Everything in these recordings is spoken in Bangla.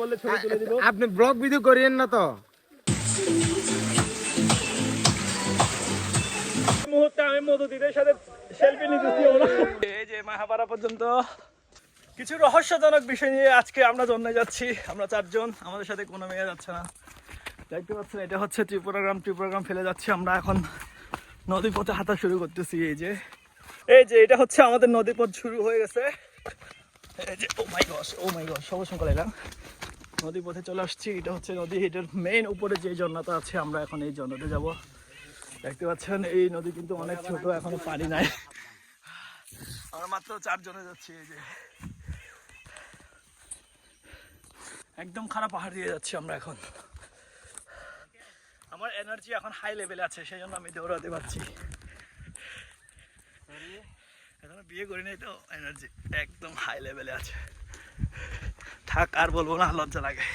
বললে ছবি তুলে দিব। আপনি ব্লগ ভিডিও করেন না তো? মুহূর্তে আমি মধুদিদের সাথে সেলফি নিতেছি। এই যে মাহাপাড়া পর্যন্ত কিছু রহস্যজনক বিষয় নিয়ে আজকে আমরা জন্মে যাচ্ছি। আমরা 4 জন, আমাদের সাথে কোনো মেয়ে যাচ্ছে না। দেখতে পাচ্ছেন এটা হচ্ছে ত্রিপুরাগ্রাম ফেলে যাচ্ছি আমরা এখন নদী পথে হাঁটা শুরু করতেছি। এই যে এটা হচ্ছে আমাদের নদী পথ শুরু হয়ে গেছে। এই যে ও মাই গস সবসময় এলাম নদী পথে চলে আসছি। এটা হচ্ছে নদী, এটার মেইন উপরে যে ঝর্ণাটা আছে আমরা এখন এই ঝর্ণাতে যাব। দেখতে পাচ্ছেন এই নদী কিন্তু অনেক ছোট, এখনো পানি নাই। আমরা মাত্র 4 জনে যাচ্ছি। এই যে একদম খারাপ পাহাড় দিয়ে যাচ্ছি আমরা এখন। আমার এনার্জি এখন হাই লেভেলে আছে, সেই জন্য আমি দৌড়াতে পারছি। এখন বিয়ে করি নাই তো এনার্জি একদম হাই লেভেলে আছে। থাক আর বলবো না, লজ্জা লাগে।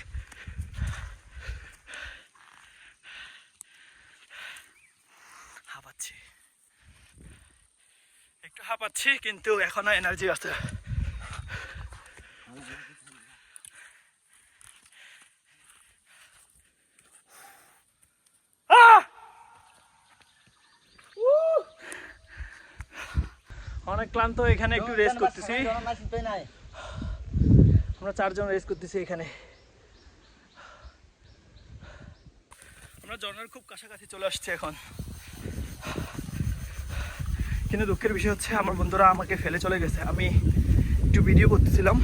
হাঁপাচ্ছি, একটু হাঁপাচ্ছি, কিন্তু এখনো এনার্জি আছে। অনেক ক্লান্ত, এখানে একটু রেস্ট করতেছি। আমরা 4 জন রেস্ট করতেছি এখানে। আমরা ঝর্ণার খুব কাছাকাছি চলে আসছি এখন, কিন্তু দুঃখের বিষয় হচ্ছে আমার বন্ধুরা আমাকে ফেলে চলে গেছে। আমি একটু ভিডিও করতেছিলাম,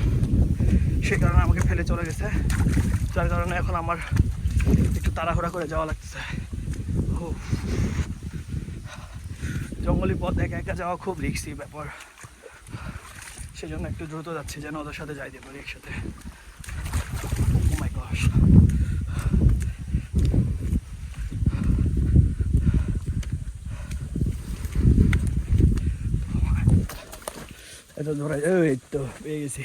সেই কারণে আমাকে ফেলে চলে গেছে, যার কারণে এখন আমার একটু তাড়াহুড়া করে যাওয়া লাগতেছে। জঙ্গলি পথ একা একা যাওয়া খুব রিস্কি ব্যাপার, সেই জন্য একটু দ্রুত যাচ্ছি যেন ওদের সাথে যাইতে পারি একসাথে। Oh my gosh. এটা ধরাই, এই তো পেয়ে গেছি।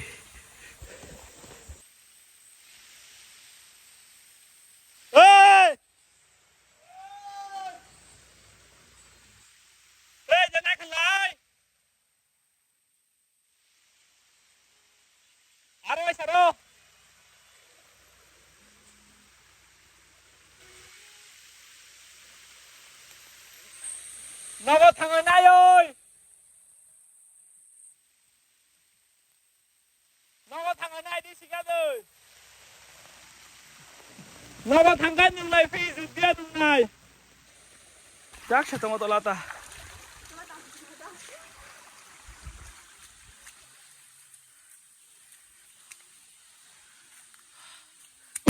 Nova thằng này ơi, Nova thằng này đi xí ơi, Nova thằng cái những này phi dự tiên những này. Chắc sẽ tao mà ta.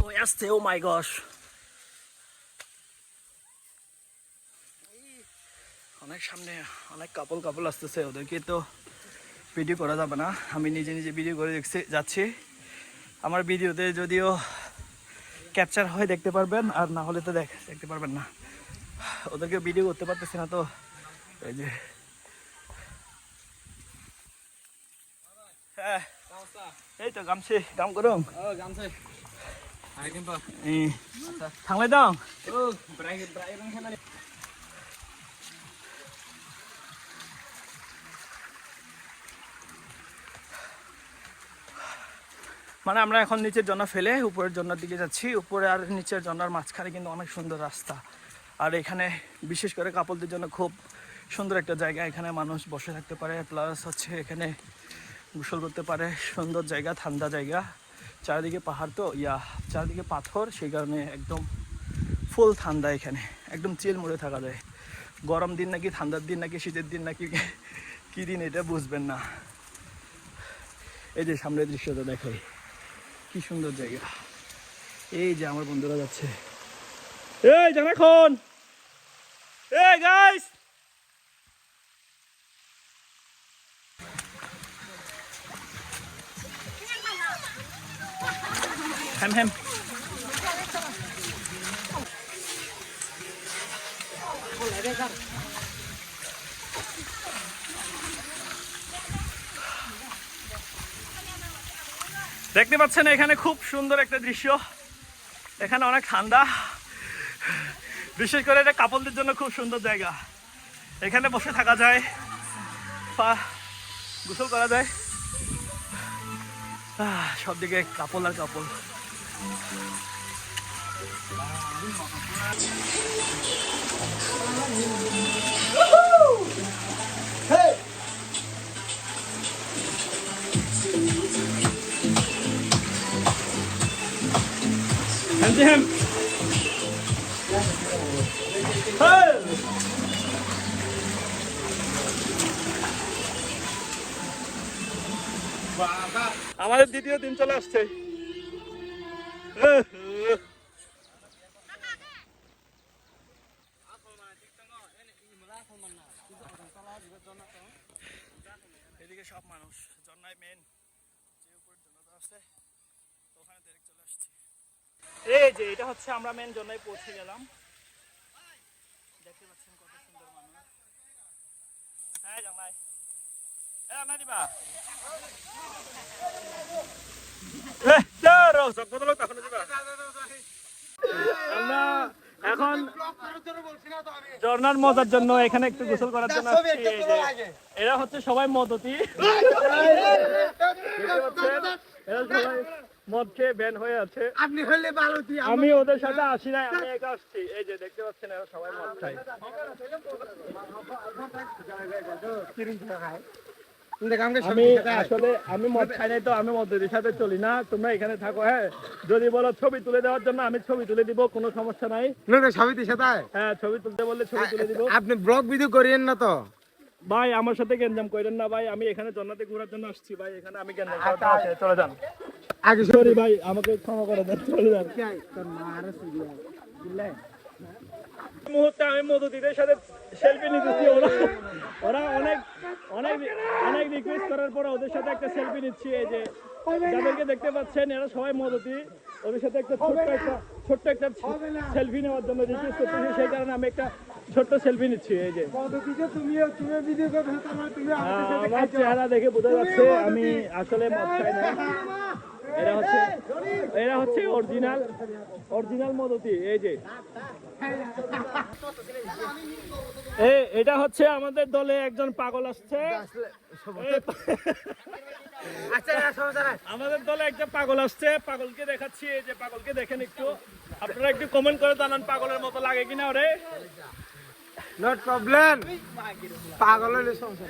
Oh yes, oh my gosh. অনেক সামনে অনেক কাপল আসতেছে, ওদেরকে তো ভিডিও করা যাবে না। আমি নিজে ভিডিও করে যাচ্ছি। আমার ভিডিওতে যদিও ক্যাপচার হয় দেখতে পারবেন, আর না হলে তো দেখতে পারবেন না। ওদেরকে ভিডিও করতে পারতেছি না তো। এই যে হ্যাঁ, এই তো গামছি গাম করুন থাংলাই দাও। মানে আমরা এখন নিচের ঝর্ণা ফেলে উপরের ঝর্ণার দিকে যাচ্ছি। উপরে আর নিচের ঝর্ণার মাঝখানে কিন্তু অনেক সুন্দর রাস্তা, আর এখানে বিশেষ করে কাপলদের জন্য খুব সুন্দর একটা জায়গা। এখানে মানুষ বসে থাকতে পারে, প্লাস হচ্ছে এখানে গোসল করতে পারে। সুন্দর জায়গা, ঠান্ডা জায়গা, চারিদিকে পাহাড় তো চারিদিকে পাথর, সেই কারণে একদম ফুল ঠান্ডা। এখানে একদম চিল মোড়ে থাকা যায়। গরম দিন নাকি ঠান্ডার দিন নাকি শীতের দিন নাকি কী দিন এটা বুঝবেন না। এই যে সামনের দৃশ্যটা দেখাই, কি সুন্দর জায়গা। এই যে আমার বন্ধুরা যাচ্ছে, এই জানা এখন, এই গাইস হ্যাম দেখতে পাচ্ছেন এখানে খুব সুন্দর একটা দৃশ্য। এখানে অনেক ঠান্ডা, বিশেষ করে এটা কাপলদের জন্য খুব সুন্দর জায়গা। এখানে বসে থাকা যায়, গোসল করা যায়, সব দিকে কাপল আর কাপল। Hand to him. Hey! আমাদের দ্বিতীয় দিন চলে আসছে। এদিকে সব মানুষ জন্নায় মেন যে উপরে জন্নাটা আছে ওখানে ডাইরেক্ট চলে আসছে। এই যে এটা হচ্ছে আমরা মেন জন্নায় পৌঁছে গেলাম। দেখতে পাচ্ছেন কত সুন্দর মানুষ। হ্যাঁ জানাই জানাই দিবা আমরা এখন ঝর্ণার মজার জন্য এখানে একটু গোসল করার জন্য আসছি। এরা হচ্ছে সবাই মদতি, এরা সবাই মদ খেয়ে ব্যান হয়ে আছে। আপনি হলে বালতি, আমি ওদের সাথে আসি নাই, আমি একা আসছি। এই যে দেখতে পাচ্ছেন এরা সবাই মদ খায়। আমি মদ খাই নাই তো আমি মদের সাথে চলি না। তোমরা এখানে থাকো। হ্যাঁ, যদি বলো ছবি তুলে দেওয়ার জন্য আমি ছবি তুলে দিব, কোনো সমস্যা নাই। হ্যাঁ, ছবি তুলতে বললে ছবি তুলে দিব। আপনি ব্লগ ভিডিও করেন না তো ভাই? আমার সাথে গেঞ্জাম করেন না ভাই, আমি এখানে জন্নাতে ঘোরার জন্য আসছি ভাই। এখানে আমি গেঞ্জাম করতে আসি, চলে যান। আগে সরি ভাই, আমাকে ক্ষমা করে দেন, চলে যান। মুহূর্তে আমি মধুদিদের সাথে সেলফি নিতেছি। ওরা অনেক অনেক অনেক রিকোয়েস্ট করার পর ওদের সাথে একটা সেলফি নিচ্ছি। এই যে যাদেরকে দেখতে পাচ্ছেন এরা সবাই মধুদি, ওদের সাথে একটা ছোট্ট একটা সেলফি নেওয়ার জন্য রিকোয়েস্ট করতেছি। সেই কারণে আমি একটা ছোট্ট সেলফি নিচ্ছি। এই যে আমার চেহারা দেখে বোঝা যাচ্ছে আমি আসলে মদ খাই না। এরা হচ্ছে অরিজিনাল মদতি। এই যে এটা হচ্ছে আমাদের দলে একজন পাগল আসছে। আমাদের দলে একটা পাগল আসছে, পাগলকে দেখাচ্ছি। এই যে পাগলকে দেখেন একটু, আপনারা একটু কমেন্ট করে জানান পাগলের মতো লাগে কিনা ওরে। নট প্রবলেম, পাগল হলে সমস্যা